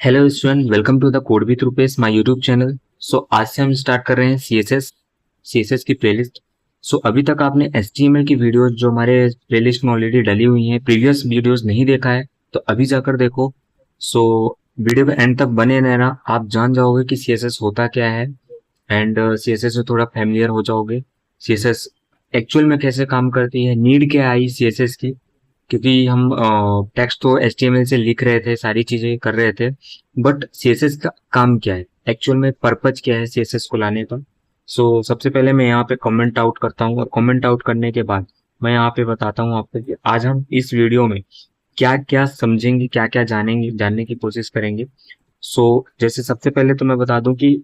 Hello student, welcome to the code with Rupesh my YouTube channel. So आज से हम start कर रहे हैं सीएसएस की प्लेलिस्ट। सो अभी तक आपने एचटीएमएल की वीडियोस जो हमारे प्लेलिस्ट में ऑलरेडी डली हुई हैं, प्रीवियस वीडियोस नहीं देखा है तो अभी जाकर देखो। सो वीडियो के एंड तक बने रहना, आप जान जाओगे कि सीएसएस होता क्या है एंड सीएसएस से थोड़ा फेमिलियर हो जाओगे। सीएसएस एक्चुअल में कैसे काम करती है, नीड क्या आई सीएसएस की, क्योंकि हम टेक्स्ट तो एचटीएमएल से लिख रहे थे, सारी चीजें कर रहे थे, बट सीएसएस का काम क्या है, एक्चुअल में पर्पज क्या है सीएसएस को लाने का। सो सबसे पहले मैं यहाँ पे कमेंट आउट करता हूँ और कमेंट आउट करने के बाद मैं यहाँ पे बताता हूँ आपको कि आज हम इस वीडियो में क्या क्या समझेंगे, क्या क्या जानेंगे, जानने की कोशिश करेंगे। सो जैसे सबसे पहले तो मैं बता दूं कि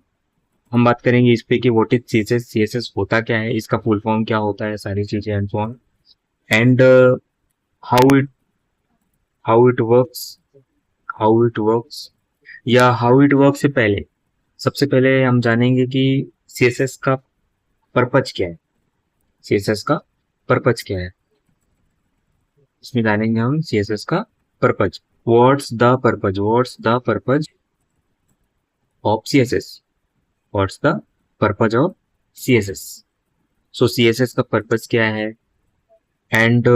हम बात करेंगे इस पे कि व्हाट इज सीएसएस, सीएसएस होता क्या है, इसका फुल फॉर्म क्या होता है, सारी चीजें and so on, and how it how it works how it works या हाउ इट वर्क से पहले सबसे पहले हम जानेंगे कि सीएसएस का पर्पज क्या है। सीएसएस का पर्पज क्या है, इसमें जानेंगे हम सीएसएस का purpose. What's the purpose of CSS, what's the purpose of CSS. So CSS का पर्पज क्या है एंड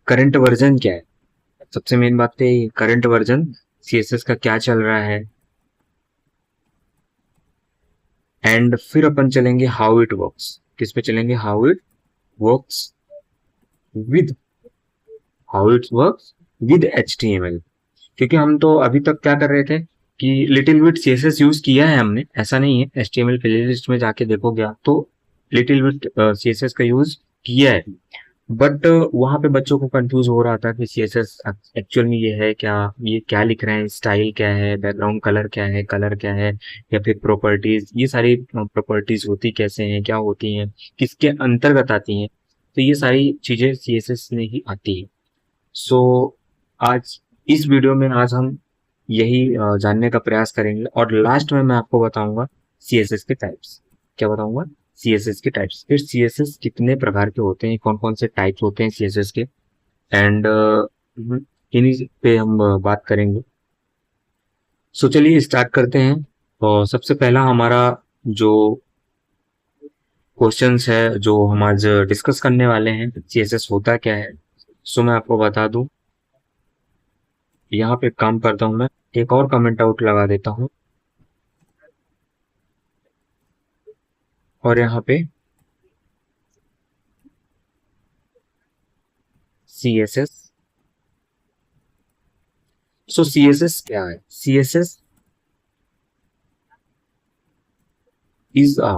करंट वर्जन क्या है। सबसे मेन बात है करंट वर्जन सीएसएस का क्या चल रहा है, एंड फिर अपन चलेंगे हाउ इट वर्क्स। किस पे चलेंगे? How it works with how it works with HTML. क्योंकि हम तो अभी तक क्या कर रहे थे कि लिटिल बिट सीएसएस यूज किया है हमने, ऐसा नहीं है, एचटीएमएल प्लेलिस्ट में जाके देखोगे आप तो लिटिल बिट सीएसएस का यूज किया है, बट वहां पे बच्चों को कंफ्यूज हो रहा था कि सीएसएस एक्चुअल में ये है क्या, ये क्या लिख रहे हैं, स्टाइल क्या है, बैकग्राउंड कलर क्या है, या फिर प्रॉपर्टीज, ये सारी प्रॉपर्टीज होती कैसे हैं, क्या होती हैं, किसके अंतर्गत आती हैं। तो ये सारी चीजें सीएसएस में ही आती है। सो आज इस वीडियो में आज हम यही जानने का प्रयास करेंगे और लास्ट में मैं आपको बताऊंगा सीएसएस के टाइप्स। क्या बताऊंगा? सीएसएस के टाइप्स। फिर सीएसएस कितने प्रकार के होते हैं, कौन कौन से टाइप्स होते हैं सीएसएस के, एंड इन्हीं पे हम बात करेंगे। सो चलिए स्टार्ट करते हैं। और सबसे पहला हमारा जो क्वेश्चंस है, जो हम आज डिस्कस करने वाले हैं, सीएसएस होता क्या है। सो मैं आपको बता दूं, यहाँ पे काम करता हूँ मैं, एक और कमेंट आउट लगा देता हूँ और यहाँ पे सीएसएस। सो सीएसएस क्या है? CSS is a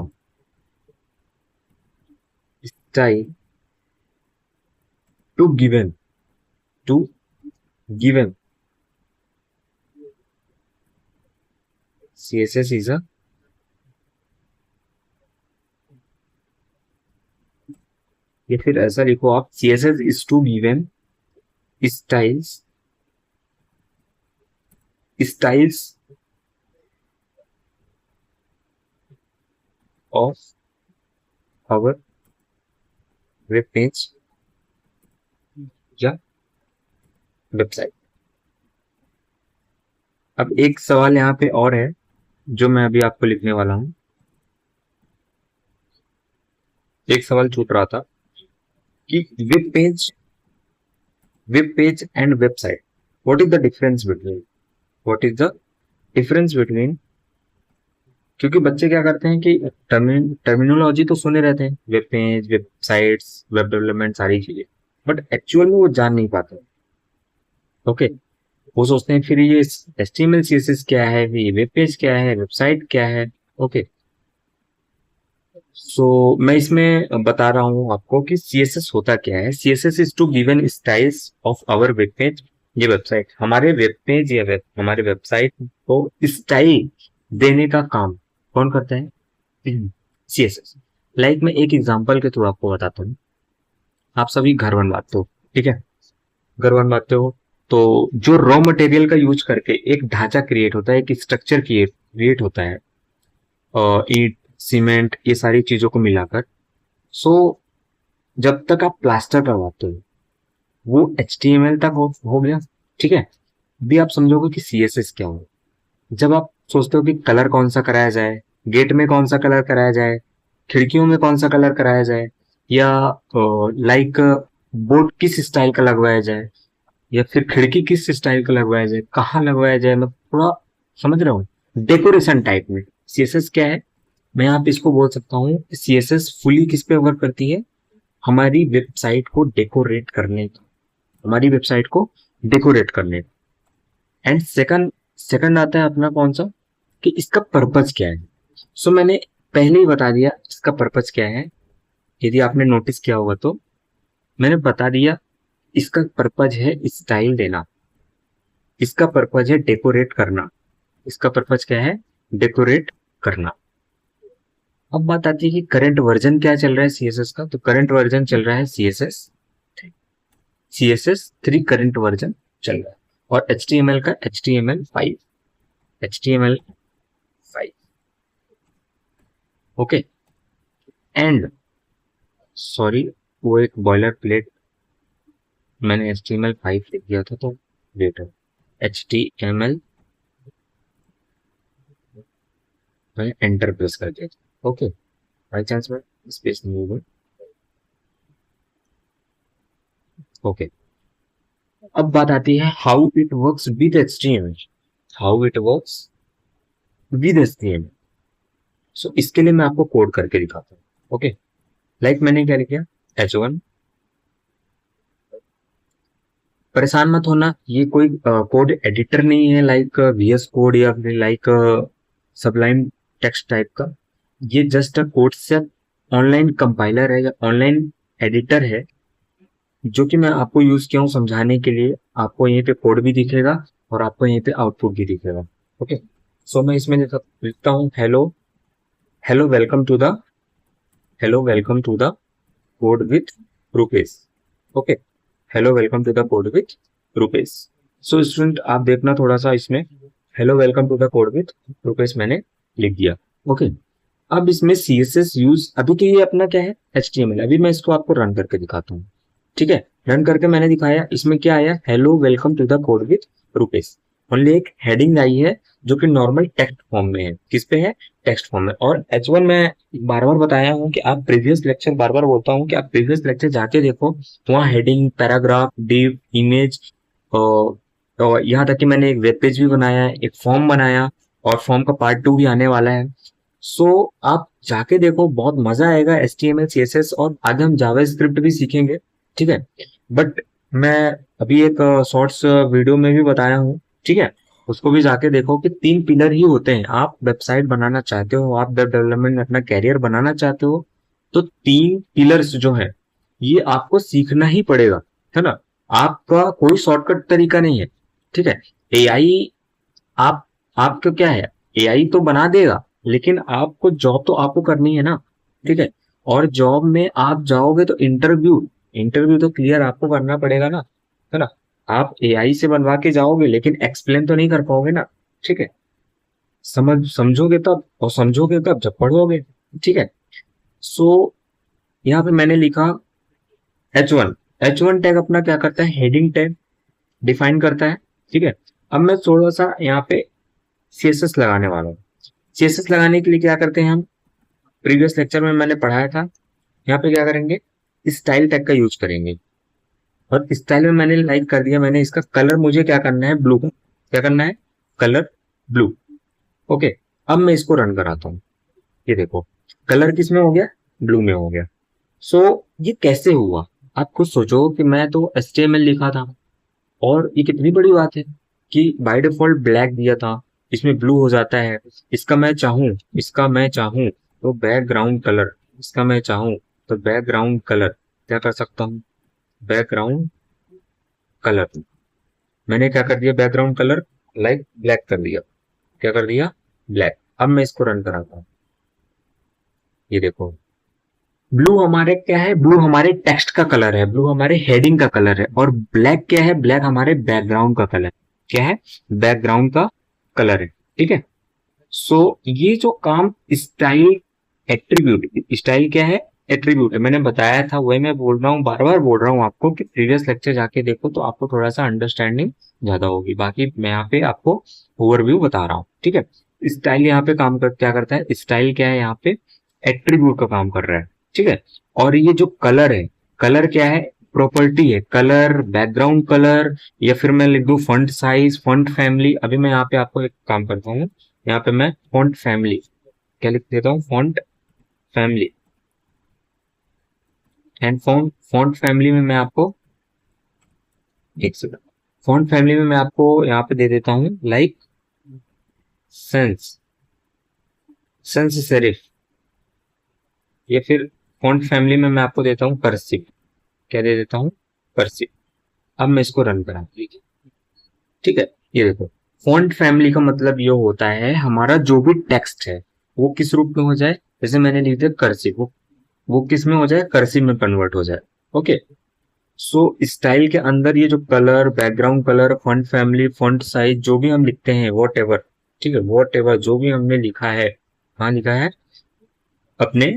style to given to given CSS is a, या फिर ऐसा लिखो आप, CSS is to given styles styles of our web page या वेबसाइट। अब एक सवाल यहाँ पे और है जो मैं अभी आपको लिखने वाला हूँ। एक सवाल छूट रहा था कि web page and website, what is the difference between, what is the difference between. क्योंकि बच्चे क्या करते हैं कि टर्मिनोलॉजी तो सुने रहते हैं, web page, websites, web development, सारी चीजें, बट एक्चुअल में वो जान नहीं पाते। ओके, वो सोचते हैं फिर ये एचटीएमएल सीएसएस क्या है, ये वेब पेज क्या है, वेबसाइट क्या है। ओके, सो मैं इसमें बता रहा हूँ आपको कि सीएसएस होता क्या है। CSS is to given styles of our web page, ये वेबसाइट, हमारे वेब पेज या हमारे वेबसाइट को स्टाइल देने का काम कौन करता है? सीएसएस। लाइक मैं एक एग्जांपल के थ्रू आपको बताता हूँ। आप सभी घर बनवाते हो, ठीक है, घर बनवाते हो तो जो रॉ मटेरियल का यूज करके एक ढांचा क्रिएट होता है, एक स्ट्रक्चर क्रिएट होता है, ईंट, सीमेंट, ये सारी चीजों को मिलाकर। सो जब तक आप प्लास्टर करवाते हो वो एचटीएमएल तक हो गया, ठीक है। अभी आप समझोगे कि सीएसएस क्या है। जब आप सोचते हो कि कलर कौन सा कराया जाए, गेट में कौन सा कलर कराया जाए, खिड़कियों में कौन सा कलर कराया जाए, या लाइक बोर्ड किस स्टाइल का लगवाया जाए, या फिर खिड़की किस स्टाइल का लगवाया जाए, कहाँ लगवाया जाए, मैं पूरा समझ रहा हूँ डेकोरेशन टाइप में। सीएसएस क्या है, मैं आप इसको बोल सकता हूँ, सीएसएस फुली किस पे वर्क करती है, हमारी वेबसाइट को डेकोरेट करने का, हमारी वेबसाइट को डेकोरेट करने का। एंड सेकंड सेकंड आता है अपना कौन सा, कि इसका पर्पज क्या है। सो मैंने पहले ही बता दिया इसका पर्पज क्या है, यदि आपने नोटिस किया होगा तो मैंने बता दिया। इसका पर्पज है स्टाइल देना, इसका पर्पज है डेकोरेट करना, इसका पर्पज क्या है, डेकोरेट करना। अब बात आती है कि करंट वर्जन क्या चल रहा है सीएसएस का, तो करंट वर्जन चल रहा है सीएसएस 3 करंट वर्जन चल रहा है, और एचटीएमएल का एचटीएमएल5 ओके। एंड सॉरी, वो एक बॉयलर प्लेट मैंने HTML5 लिख दिया था, तो वेट है, HTML मैंने एंटर प्रेस कर दिया, ओके, बाई चांस में स्पेस नहीं होगा, ओके। अब बात आती है how it works with HTML, how it works with HTML। सो इसके लिए मैं आपको कोड करके दिखाता हूँ, ओके। लाइक मैंने क्या लिखा, H1, परेशान मत होना, ये कोई कोड एडिटर नहीं है लाइक VS कोड या फिर लाइक सबलाइन टेक्स्ट टाइप का। ये जस्ट अ कोड से ऑनलाइन कंपाइलर है या ऑनलाइन एडिटर है, जो कि मैं आपको यूज किया हूँ समझाने के लिए। आपको यहीं पे कोड भी दिखेगा और आपको यहीं पे आउटपुट भी दिखेगा, ओके। सो मैं इसमें लिखता हूँ hello hello welcome to the code with Rupesh, okay, hello welcome to the code with Rupesh. So student आप देखना थोड़ा सा, इसमें hello welcome to the code with Rupesh मैंने लिख दिया, ओके। अब इसमें CSS यूज, अभी तो ये अपना क्या है HTML, अभी मैं इसको आपको रन करके दिखाता हूँ, ठीक है। रन करके मैंने दिखाया, इसमें क्या आया, hello welcome to the code with Rupesh. Only एक हेडिंग आई है जो कि नॉर्मल टेक्स्ट फॉर्म में है, किस पे है, टेक्स्ट फॉर्म में। और H1 मैं बार बार बताया हूँ कि आप प्रीवियस लेक्चर, बार बार बोलता हूँ कि आप प्रीवियस लेक्चर जाके देखो, वहाँ हेडिंग, पैराग्राफ, डिव, इमेज, और यहाँ तक कि मैंने एक वेब पेज भी बनाया है, एक फॉर्म बनाया, और फॉर्म का पार्ट 2 भी आने वाला है। सो आप जाके देखो, बहुत मजा आएगा HTML CSS, और आगे हम जावास्क्रिप्ट भी सीखेंगे, ठीक है। बट मैं अभी एक शॉर्ट्स वीडियो में भी बताया हूँ, ठीक है, उसको भी जाके देखो कि 3 पिलर ही होते हैं। आप वेबसाइट बनाना चाहते हो, आप वेब डेवलपमेंट में अपना कैरियर बनाना चाहते हो, तो 3 पिलर्स जो है ये आपको सीखना ही पड़ेगा, है ना। आपका कोई शॉर्टकट तरीका नहीं है, ठीक है। AI आप आपको क्या है, AI तो बना देगा, लेकिन आपको जॉब तो आपको करनी है ना, ठीक है। और जॉब में आप जाओगे तो इंटरव्यू इंटरव्यू तो क्लियर आपको करना पड़ेगा ना, है ना। आप AI से बनवा के जाओगे लेकिन एक्सप्लेन तो नहीं कर पाओगे ना, ठीक है। समझोगे तब, और समझोगे कब, जब पढ़ोगे, ठीक है। सो यहाँ पे मैंने लिखा H1, H1 टैग अपना क्या करता है, हेडिंग टैग डिफाइन करता है, ठीक है। अब मैं थोड़ा सा यहाँ पे CSS लगाने वाला हूँ। CSS लगाने के लिए क्या करते हैं हम, प्रीवियस लेक्चर में मैंने पढ़ाया था, यहाँ पे क्या करेंगे, स्टाइल टैग का यूज करेंगे। और स्टाइल में मैंने लाइक कर दिया, मैंने इसका कलर मुझे क्या करना है, ब्लू, क्या करना है, कलर ब्लू, ओके। अब मैं इसको रन कराता हूँ, ये देखो कलर किस में हो गया, ब्लू में हो गया। सो ये कैसे हुआ, आप खुद सोचो कि मैं तो HTML लिखा था, और ये कितनी बड़ी बात है कि बाय डिफॉल्ट ब्लैक दिया था, इसमें ब्लू हो जाता है। इसका मैं चाहूं तो बैकग्राउंड कलर, इसका मैं चाहूं तो बैकग्राउंड कलर क्या कर सकता हूँ, बैकग्राउंड कलर मैंने क्या कर दिया, बैकग्राउंड कलर लाइक ब्लैक कर दिया, क्या कर दिया, ब्लैक। अब मैं इसको रन कराता हूँ, ये देखो ब्लू हमारे क्या है, ब्लू हमारे टेक्स्ट का कलर है, ब्लू हमारे हेडिंग का कलर है, और ब्लैक क्या है, ब्लैक हमारे बैकग्राउंड का कलर, क्या है, बैकग्राउंड का कलर है, ठीक है। सो ये जो काम स्टाइल एट्रीब्यूट, स्टाइल क्या है, एट्रीब्यूट है, मैंने बताया था, वही मैं बोल रहा हूँ, बार बार बोल रहा हूँ आपको कि प्रीवियस लेक्चर जाके देखो तो आपको थोड़ा सा अंडरस्टैंडिंग ज्यादा होगी। बाकी मैं यहाँ पे आपको ओवरव्यू बता रहा हूँ, ठीक है। स्टाइल यहाँ पे क्या करता है, स्टाइल क्या है यहाँ पे, एट्रीब्यूट का काम कर रहा है, ठीक है। और ये जो कलर है, कलर क्या है, प्रॉपर्टी है, कलर, बैकग्राउंड कलर, या फिर मैं लिख दूं फॉन्ट साइज, फॉन्ट फैमिली। अभी मैं यहाँ पे आपको एक काम करता हूँ, यहाँ पे मैं फॉन्ट फैमिली क्या लिख देता हूँ, font family. And font family में मैं आपको एक सेकंड, फॉन्ट फैमिली में मैं आपको यहाँ पे दे देता हूँ लाइक सेंस, सेंस सेरिफ, या फिर फॉन्ट फैमिली में मैं आपको देता हूँ कर्सिव। क्या दे देता हूँ, कर्सिव। अब मैं इसको रन करा, ठीक है। ये देखो, फॉन्ट फैमिली का मतलब ये होता है हमारा जो भी टेक्स्ट है वो किस रूप में हो जाए, जैसे मैंने लिख दिया कर्सिव, वो किस में हो जाए, कर्सिव में कन्वर्ट हो जाए। ओके, सो स्टाइल के अंदर ये जो colour, background colour, font family, font size, जो भी हम लिखते हैं वॉट एवर, ठीक है, वॉट एवर जो भी हमने लिखा है, कहाँ लिखा है, अपने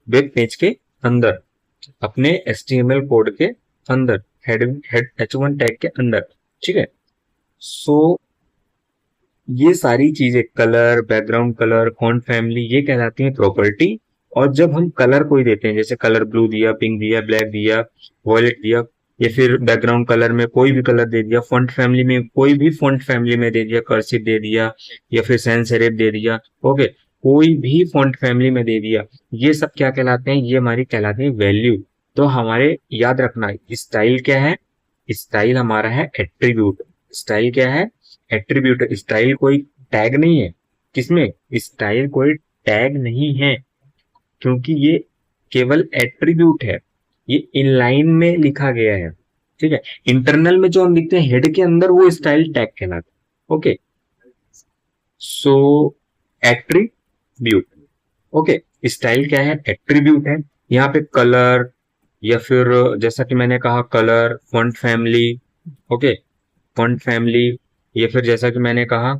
वेब पेज के अंदर, अपने HTML कोड के अंदर, हेड H1 टैग के अंदर, ठीक है। सो ये सारी चीजें, colour, background colour, font family, ये कहलाती है प्रॉपर्टी। और जब हम कलर कोई देते हैं, जैसे कलर ब्लू दिया, पिंक दिया, ब्लैक दिया, वॉयलेट दिया, या फिर बैकग्राउंड कलर में कोई भी कलर दे दिया, फॉन्ट फैमिली में कोई भी फॉन्ट फैमिली में दे दिया, कर्सिव दे दिया, या फिर सैंस सेरिफ दे दिया, ओके, कोई भी फॉन्ट फैमिली में दे दिया, ये सब क्या कहलाते हैं, ये हमारी कहलाते हैं वैल्यू। तो हमारे याद रखना, स्टाइल क्या है, स्टाइल हमारा है एट्रीब्यूट। स्टाइल क्या है, एट्रीब्यूट। स्टाइल कोई टैग नहीं है, किसमें, स्टाइल कोई टैग नहीं है, क्योंकि ये केवल एट्रीब्यूट है, ये इनलाइन में लिखा गया है, ठीक है। इंटरनल में जो हम लिखते हैं हेड के अंदर, वो स्टाइल टैग कहलाता है। ओके, सो एट्रीब्यूट, ओके, स्टाइल क्या है, एट्रीब्यूट है। यहाँ पे कलर, या फिर जैसा कि मैंने कहा colour, font family, okay, font family, या फिर जैसा कि मैंने कहा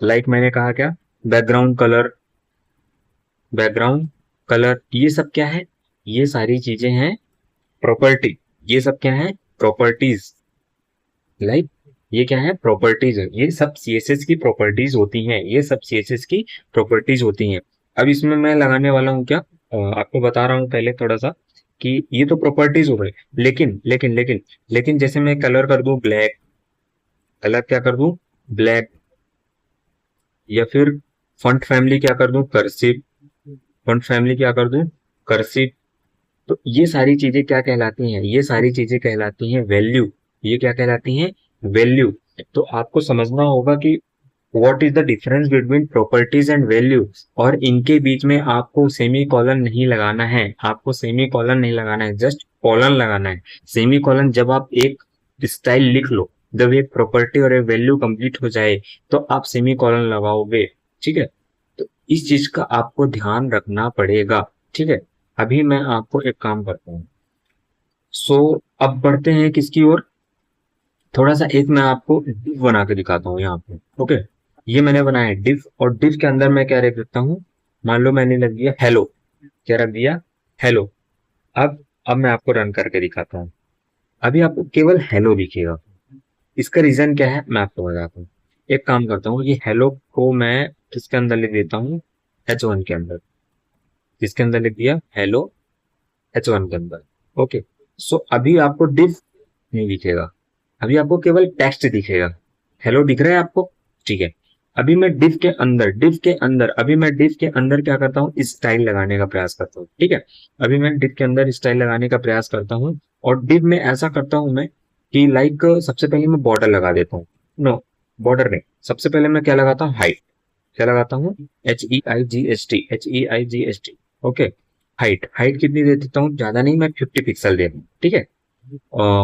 लाइक मैंने कहा क्या, बैकग्राउंड कलर, बैकग्राउंड कलर, ये सब क्या है, ये सारी चीजें हैं प्रॉपर्टी। ये सब क्या है, प्रॉपर्टीज, लाइक ये क्या है, प्रॉपर्टीज है, ये सब CSS की प्रॉपर्टीज होती हैं, ये सब CSS की प्रॉपर्टीज होती हैं। अब इसमें मैं लगाने वाला हूँ क्या, आपको बता रहा हूँ पहले थोड़ा सा कि ये तो प्रॉपर्टीज हो गई, लेकिन जैसे मैं कलर कर दूं ब्लैक, कलर क्या कर दूं, ब्लैक, या फिर फॉन्ट फैमिली क्या कर दूं, कर्सिव, फॉन्ट फैमिली क्या कर दूं, कर्सिव। तो ये सारी चीजें क्या कहलाती हैं, ये सारी चीजें कहलाती हैं वैल्यू। ये क्या कहलाती हैं, वैल्यू। तो आपको समझना होगा कि what is the difference between properties and value, और इनके बीच में आपको सेमी कॉलन नहीं लगाना है, आपको सेमी कॉलन नहीं लगाना है, जस्ट कॉलन लगाना है। सेमी कॉलन जब आप एक स्टाइल लिख लो, जब एक प्रॉपर्टी और एक वैल्यू कंप्लीट हो जाए, तो आप सेमी कॉलन लगाओगे, ठीक है। तो इस चीज का आपको ध्यान रखना पड़ेगा, ठीक है। अभी मैं आपको एक काम करता हूँ, सो अब बढ़ते हैं किसकी ओर, थोड़ा सा एक मैं आपको डिफ बना के दिखाता हूँ यहाँ पे, ओके। ये मैंने बनाया है डिफ, और डिफ के अंदर मैं क्या रख देता हूँ, मान लो मैंने लग दिया हेलो, क्या रख दिया, हेलो। अब मैं आपको रन करके दिखाता हूँ, अभी आपको केवल हेलो दिखेगा। इसका रीजन क्या है मैं आपको बताता हूँ। एक काम करता हूँ, ये हेलो को मैं किसके अंदर लिख देता हूँ, H1 के अंदर, किसके अंदर लिख दिया, हेलो H1 के अंदर, ओके। सो अभी आपको डिफ नहीं दिखेगा, अभी आपको केवल टेक्स्ट दिखेगा। हेलो दिख रहा है आपको, ठीक है। अभी मैं डिफ के अंदर क्या करता हूँ, स्टाइल लगाने का प्रयास करता हूँ, ठीक है। अभी मैं डिफ के अंदर स्टाइल लगाने का प्रयास करता हूँ, और डिफ में ऐसा करता हूँ मैं कि लाइक सबसे पहले मैं बॉर्डर लगा देता हूँ, नो बॉर्डर नहीं, सबसे पहले मैं क्या लगाता हूँ, हाइट, क्या लगाता हूँ, HEIGST, ओके। हाइट कितनी दे देता हूँ, ज्यादा नहीं, मैं 50 पिक्सल दे दूँ, ठीक है।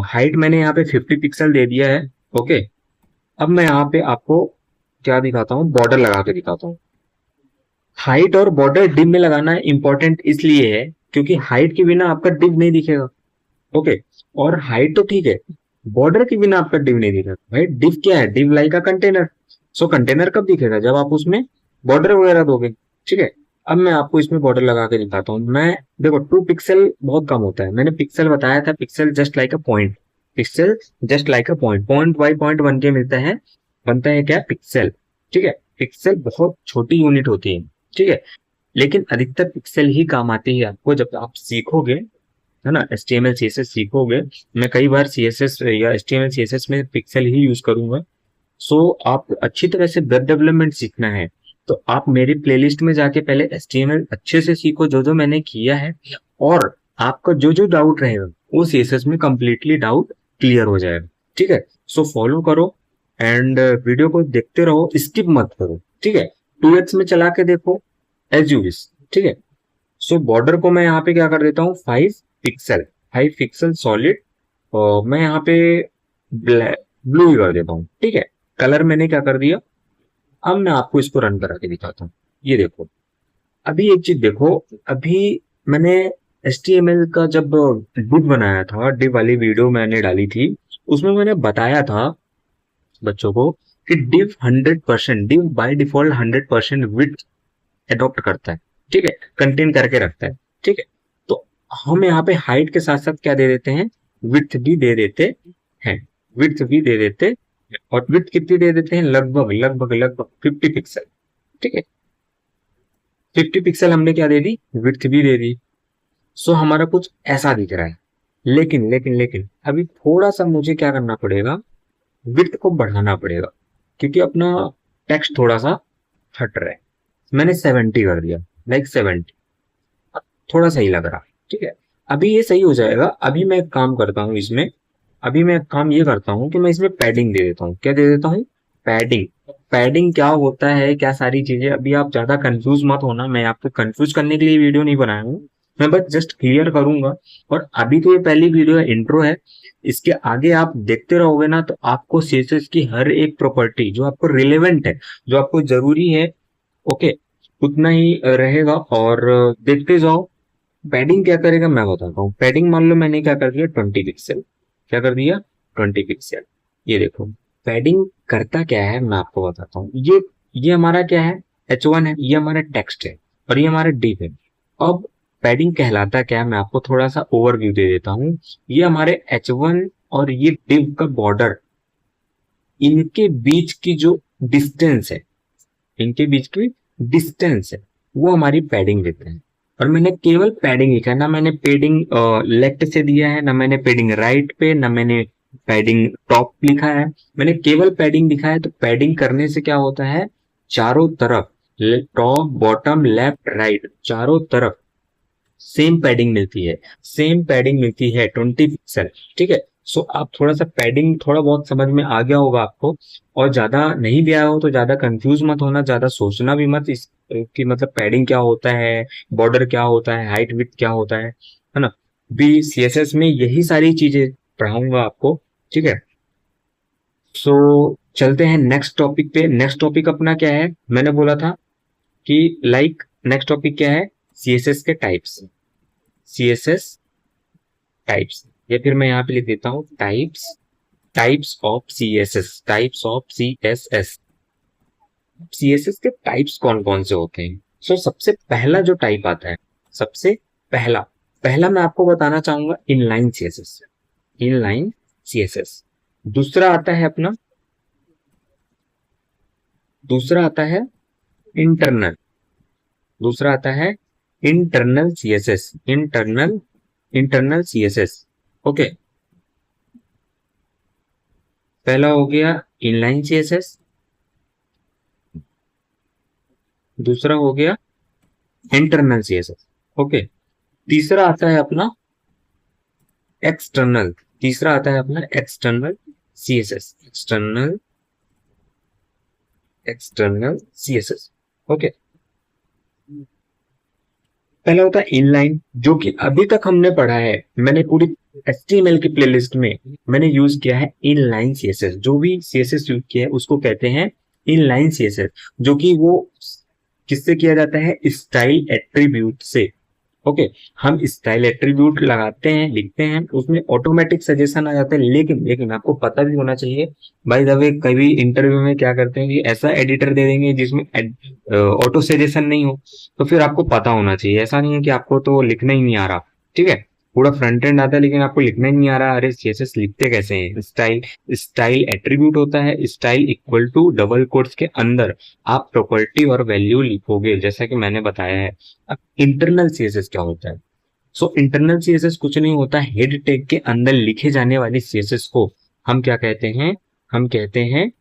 हाइट मैंने यहाँ पे 50 पिक्सल दे दिया है, ओके। अब मैं यहाँ पे आपको क्या दिखाता हूँ, बॉर्डर लगा के दिखाता हूँ। हाइट और बॉर्डर डिव में लगाना इंपॉर्टेंट इसलिए है क्योंकि हाइट के बिना आपका डिव नहीं दिखेगा, ओके। और हाइट तो ठीक है, बॉर्डर के बिना आपका डिव नहीं दिखेगा भाई। डिव क्या है, div like a container. So container कब दिखेगा, जब आप उसमें बॉर्डर वगैरह दोगे, ठीक है। अब मैं आपको इसमें बॉर्डर लगा के दिखाता हूँ। मैं देखो 2 पिक्सल बहुत कम होता है, मैंने पिक्सल बताया था, pixel just like a point, pixel just like a point, point by point बन के मिलता है, बनता है क्या, पिक्सल। ठीक है, पिक्सल बहुत छोटी यूनिट होती है। ठीक है, लेकिन अधिकतर पिक्सल ही काम आती है आपको जब आप सीखोगे, है ना, HTML CSS सीखोगे। मैं कई बार CSS या HTML CSS में पिक्सल ही यूज करूंगा। सो आप अच्छी तरह से वेब डेवलपमेंट सीखना है तो आप मेरी प्लेलिस्ट में जाके पहले HTML अच्छे से सीखो, जो जो मैंने किया है, और आपका जो जो डाउट रहेगा वो CSS में कंप्लीटली डाउट क्लियर हो जाएगा। ठीक है, सो फॉलो करो एंड वीडियो को देखते रहो, स्किप मत करो। ठीक है, 2x में चला के देखो एज यू विश। ठीक है, सो बॉर्डर को मैं यहाँ पे क्या कर देता हूँ, 5 पिक्सल, 5 पिक्सल सॉलिड, और मैं यहाँ पे ब्लू ही कर देता हूँ। ठीक है, कलर मैंने क्या कर दिया। अब मैं आपको इसको रन करा के दिखाता हूँ। ये देखो, अभी एक चीज देखो, अभी मैंने HTML का जब डिव बनाया था, डिव वाली वीडियो मैंने डाली थी, उसमें मैंने बताया था बच्चों को कि div 100%, div by default 100% width adopt करता है। ठीक है, कंटेन करके रखता है। ठीक है, तो हम यहाँ पे हाइट के साथ साथ क्या दे देते हैं, विड्थ भी दे देते हैं, विड्थ भी दे देते हैं। और विड्थ कितनी दे देते हैं, लगभग लगभग लगभग 50 पिक्सल। ठीक है, 50 पिक्सल हमने क्या दे दी, विड्थ भी दे दी। सो हमारा कुछ ऐसा दिख रहा है। लेकिन अभी थोड़ा सा मुझे क्या करना पड़ेगा, विड्थ को बढ़ाना पड़ेगा, क्योंकि अपना टेक्स्ट थोड़ा सा हट रहा है। मैंने 70 कर दिया, लाइक 70, थोड़ा सही लग रहा। ठीक है, अभी ये सही हो जाएगा। अभी मैं एक काम करता हूँ इसमें, अभी मैं एक काम ये करता हूँ कि मैं इसमें पैडिंग दे देता हूँ। क्या दे देता हूँ, पैडिंग। पैडिंग क्या होता है, क्या सारी चीजें, अभी आप ज्यादा कंफ्यूज मत होना, मैं आपको कंफ्यूज करने के लिए वीडियो नहीं बनाया हूँ, मैं बस जस्ट क्लियर करूंगा। और अभी तो ये पहली वीडियो है, इंट्रो है। इसके आगे आप देखते रहोगे ना, तो आपको CSS की हर एक प्रॉपर्टी जो आपको रिलेवेंट है, जो आपको जरूरी है, ओके, उतना ही रहेगा। और देखते जाओ। पैडिंग क्या करेगा मैं बताता हूँ। पैडिंग मान लो मैंने क्या कर दिया, 20 पिक्सल, क्या कर दिया, 20 पिक्सल। ये देखो, पैडिंग करता क्या है मैं आपको बताता हूँ। ये हमारा क्या है, H1 है, ये हमारा टेक्स्ट है, और ये हमारा डिव है। अब पैडिंग कहलाता क्या है मैं आपको थोड़ा सा ओवरव्यू दे देता हूँ। ये हमारे H1 और ये डिव का बॉर्डर, इनके बीच की जो डिस्टेंस है, इनके बीच की डिस्टेंस है, वो हमारी पैडिंग देते हैं। और मैंने केवल पैडिंग लिखा है, ना मैंने पैडिंग लेफ्ट से दिया है, ना मैंने पैडिंग राइट पे, ना मैंने पैडिंग टॉप लिखा है, मैंने केवल पैडिंग लिखा है। तो पैडिंग करने से क्या होता है, चारों तरफ, टॉप बॉटम लेफ्ट राइट, चारों तरफ सेम पैडिंग मिलती है, सेम पैडिंग मिलती है 20 पिक्सल। ठीक है, सो आप थोड़ा सा पैडिंग थोड़ा बहुत समझ में आ गया होगा आपको, और ज्यादा नहीं भी आया हो तो ज्यादा कंफ्यूज मत होना, ज्यादा सोचना भी मत इस कि मतलब पैडिंग क्या होता है, बॉर्डर क्या होता है, हाइट विड्थ क्या होता है ना। भी CSS में यही सारी चीजें पढ़ाऊंगा आपको। ठीक है, सो चलते हैं नेक्स्ट टॉपिक पे। नेक्स्ट टॉपिक अपना क्या है, मैंने बोला था कि लाइक नेक्स्ट टॉपिक क्या है, CSS के टाइप्स, CSS टाइप्स, या फिर मैं यहाँ पे लिख देता हूँ types, types of CSS, types of CSS। CSS के टाइप्स कौन कौन से होते हैं। सो सबसे पहला जो टाइप आता है, सबसे पहला पहला मैं आपको बताना चाहूंगा इनलाइन CSS, इनलाइन CSS। दूसरा आता है अपना, दूसरा आता है इंटरनल, दूसरा आता है internal CSS, internal, internal CSS। Okay, पहला हो गया इनलाइन CSS, दूसरा हो गया इंटरनल CSS। ओके, तीसरा आता है अपना एक्सटर्नल, तीसरा आता है अपना external CSS, external, external CSS। Okay, पहला होता है इनलाइन, जो कि अभी तक हमने पढ़ा है, मैंने पूरी HTML की प्लेलिस्ट में मैंने यूज किया है इनलाइन CSS। जो भी CSS यूज किया है उसको कहते हैं इनलाइन CSS, जो कि वो किससे किया जाता है, स्टाइल एट्रीब्यूट से। ओके, हम स्टाइल एट्रीब्यूट लगाते हैं, लिखते हैं, उसमें ऑटोमेटिक सजेशन आ जाता है। लेकिन लेकिन आपको पता भी होना चाहिए, बाय द वे कभी इंटरव्यू में क्या करते हैं कि ऐसा एडिटर दे देंगे जिसमें ऑटो सजेशन नहीं हो, तो फिर आपको पता होना चाहिए। ऐसा नहीं है कि आपको तो लिखना ही नहीं आ रहा, ठीक है, पूरा फ्रंट एंड आता है लेकिन आपको लिखना ही नहीं आ रहा, अरे सीएसएस लिखते कैसे हैं। स्टाइल स्टाइल एट्रीब्यूट होता है, style equal to double quotes के अंदर आप प्रॉपर्टी और वैल्यू लिखोगे, जैसा कि मैंने बताया है। अब इंटरनल सीएसएस क्या होता है? सो इंटरनल सीएसएस कुछ नहीं होता, हेड टैग के अंदर लिखे जाने वाली सीएसएस को हम क्या कहते हैं? हम कहते हैं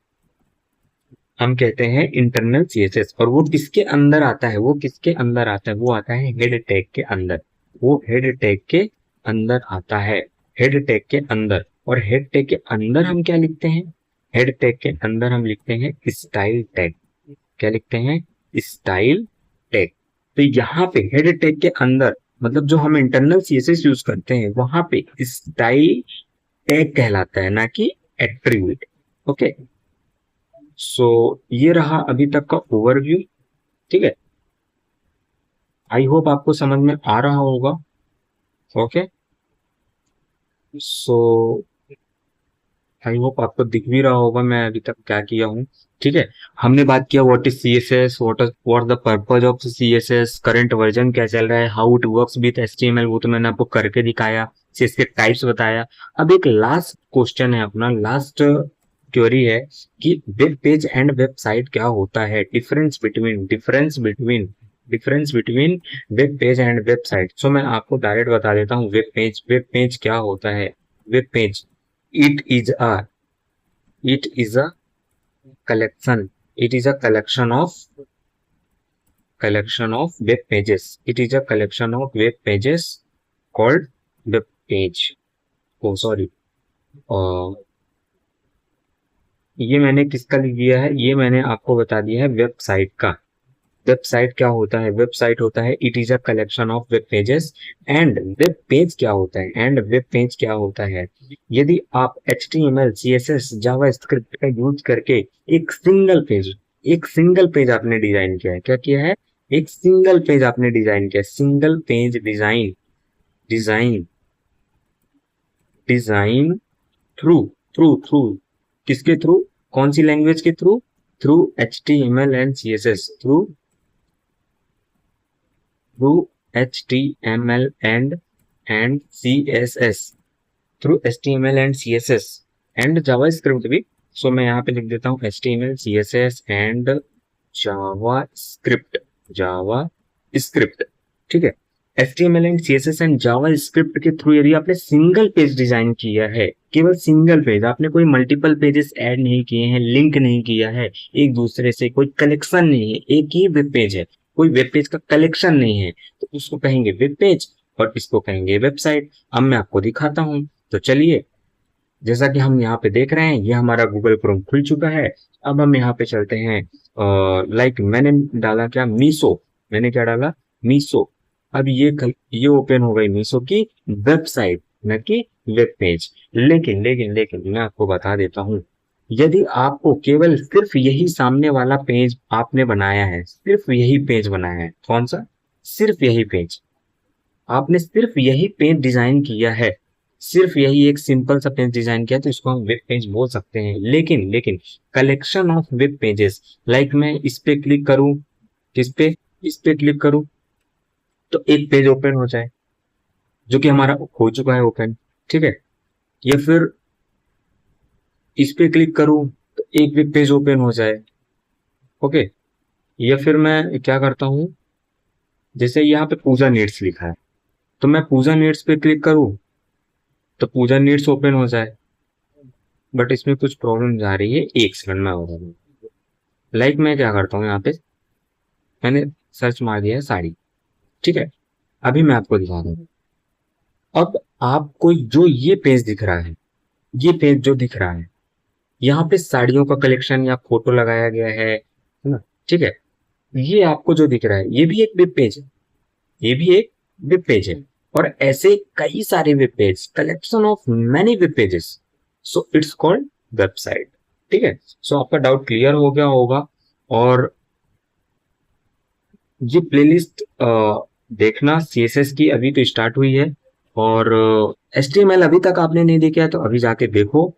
हम कहते हैं इंटरनल सीएसएस। और वो किसके अंदर आता है? वो किसके अंदर आता है? वो आता है हेड टैग के अंदर। वो हेड टैग के अंदर आता है, हेड टैग के अंदर। और हेड टैग के अंदर हम क्या लिखते हैं? हेड टैग के अंदर हम लिखते हैं स्टाइल टैग। क्या लिखते हैं? Style tag. तो यहाँ पे हेड टैग के अंदर, मतलब जो हम इंटरनल सीएसएस यूज करते हैं, वहां पे स्टाइल टैग कहलाता है, ना कि एट्रीब्यूट। ओके, सो ये रहा अभी तक का ओवरव्यू, ठीक है। आई होप आपको समझ में आ रहा होगा। ओके, सो आई होप आपको दिख भी रहा होगा मैं अभी तक क्या किया हूँ, ठीक है। हमने बात किया what is CSS, what the purpose of CSS, current version क्या चल रहा है, how it works with HTML, वो तो मैंने आपको करके दिखाया, सीएसएस के टाइप्स बताया। अब एक लास्ट क्वेश्चन है, अपना लास्ट क्वेरी है कि वेब पेज एंड वेबसाइट क्या होता है, difference between web page and website. So मैं आपको डायरेक्ट बता देता हूँ, वेब पेज क्या होता है। Web page, it is a it is a collection of web pages. It is a collection of web pages called web page. Oh sorry, ये मैंने किसका लिख दिया है? ये मैंने आपको बता दिया है वेबसाइट का। वेबसाइट क्या होता है? वेबसाइट होता है it is a collection of web pages. And web page क्या होता है? एंड वेब पेज क्या होता है? यदि आप HTML CSS जावा स्क्रिप्ट का यूज करके एक सिंगल पेज आपने डिजाइन किया है, क्या किया है? एक सिंगल पेज आपने डिजाइन किया, single page design design design through through through किसके थ्रू? कौन सी लैंग्वेज के through? Through HTML and CSS, through HTML and CSS, through HTML and CSS and JavaScript भी। सो मैं यहाँ पे लिख देता हूँ HTML CSS and जावास्क्रिप्ट, ठीक है। HTML and CSS and JavaScript के थ्रू यदि आपने सिंगल पेज डिजाइन किया है, केवल सिंगल पेज, आपने कोई मल्टीपल पेजेस ऐड नहीं किए हैं, लिंक नहीं किया है एक दूसरे से, कोई कलेक्शन नहीं है, एक ही वेब पेज है, कोई वेब पेज का कलेक्शन नहीं है, तो उसको कहेंगे वेब पेज और इसको कहेंगे वेबसाइट। अब मैं आपको दिखाता हूं, तो चलिए। जैसा कि हम यहाँ पे देख रहे हैं, ये हमारा गूगल क्रोम खुल चुका है। अब हम यहाँ पे चलते हैं, लाइक मैंने डाला क्या? मीशो। मैंने क्या डाला? मीशो। अब ये ओपन हो गई मीशो की वेबसाइट, न कि वेब पेज। लेकिन लेकिन लेकिन मैं आपको बता देता हूँ, यदि आपको केवल सिर्फ यही सामने वाला पेज आपने बनाया है, सिर्फ यही पेज बनाया है, कौन सा? सिर्फ यही पेज, आपने सिर्फ यही पेज डिजाइन किया है, सिर्फ यही एक सिंपल सा पेज डिजाइन किया, तो इसको हम वेब पेज बोल सकते हैं। लेकिन लेकिन collection of web pages, like मैं इस पे क्लिक करूं, किस पे? इस पे क्लिक करूं तो एक पेज ओपन हो जाए, जो कि हमारा हो चुका है ओपन, ठीक है। या फिर इस पे क्लिक करूं तो एक वेब पेज ओपन हो जाए, ओके। या फिर मैं क्या करता हूं, जैसे यहाँ पे पूजा नीड्स लिखा है, तो मैं पूजा नीड्स पे क्लिक करूं तो पूजा नीड्स ओपन हो जाए। बट इसमें कुछ प्रॉब्लम आ रही है, एक सेकंड में हो रहा हूँ। लाइक मैं क्या करता हूँ, यहाँ पे मैंने सर्च मार दिया है साड़ी, ठीक है। अभी मैं आपको दिखा रहा हूँ। अब आपको जो ये पेज दिख रहा है, ये पेज जो दिख रहा है, यहाँ पे साड़ियों का कलेक्शन या फोटो लगाया गया है ना, ठीक है। ये आपको जो दिख रहा है, ये भी एक वेब पेज है, ये भी एक वेब पेज है। और ऐसे कई सारे web page, collection of many web pages, so it's called website, ठीक है। सो आपका डाउट क्लियर हो गया होगा। और ये प्लेलिस्ट देखना CSS की अभी तो स्टार्ट हुई है, और HTML अभी तक आपने नहीं देखा है तो अभी जाके देखो।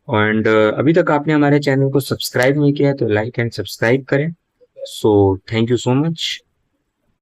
एंड अभी तक आपने हमारे चैनल को सब्सक्राइब नहीं किया है तो लाइक एंड सब्सक्राइब करें। So thank you so much.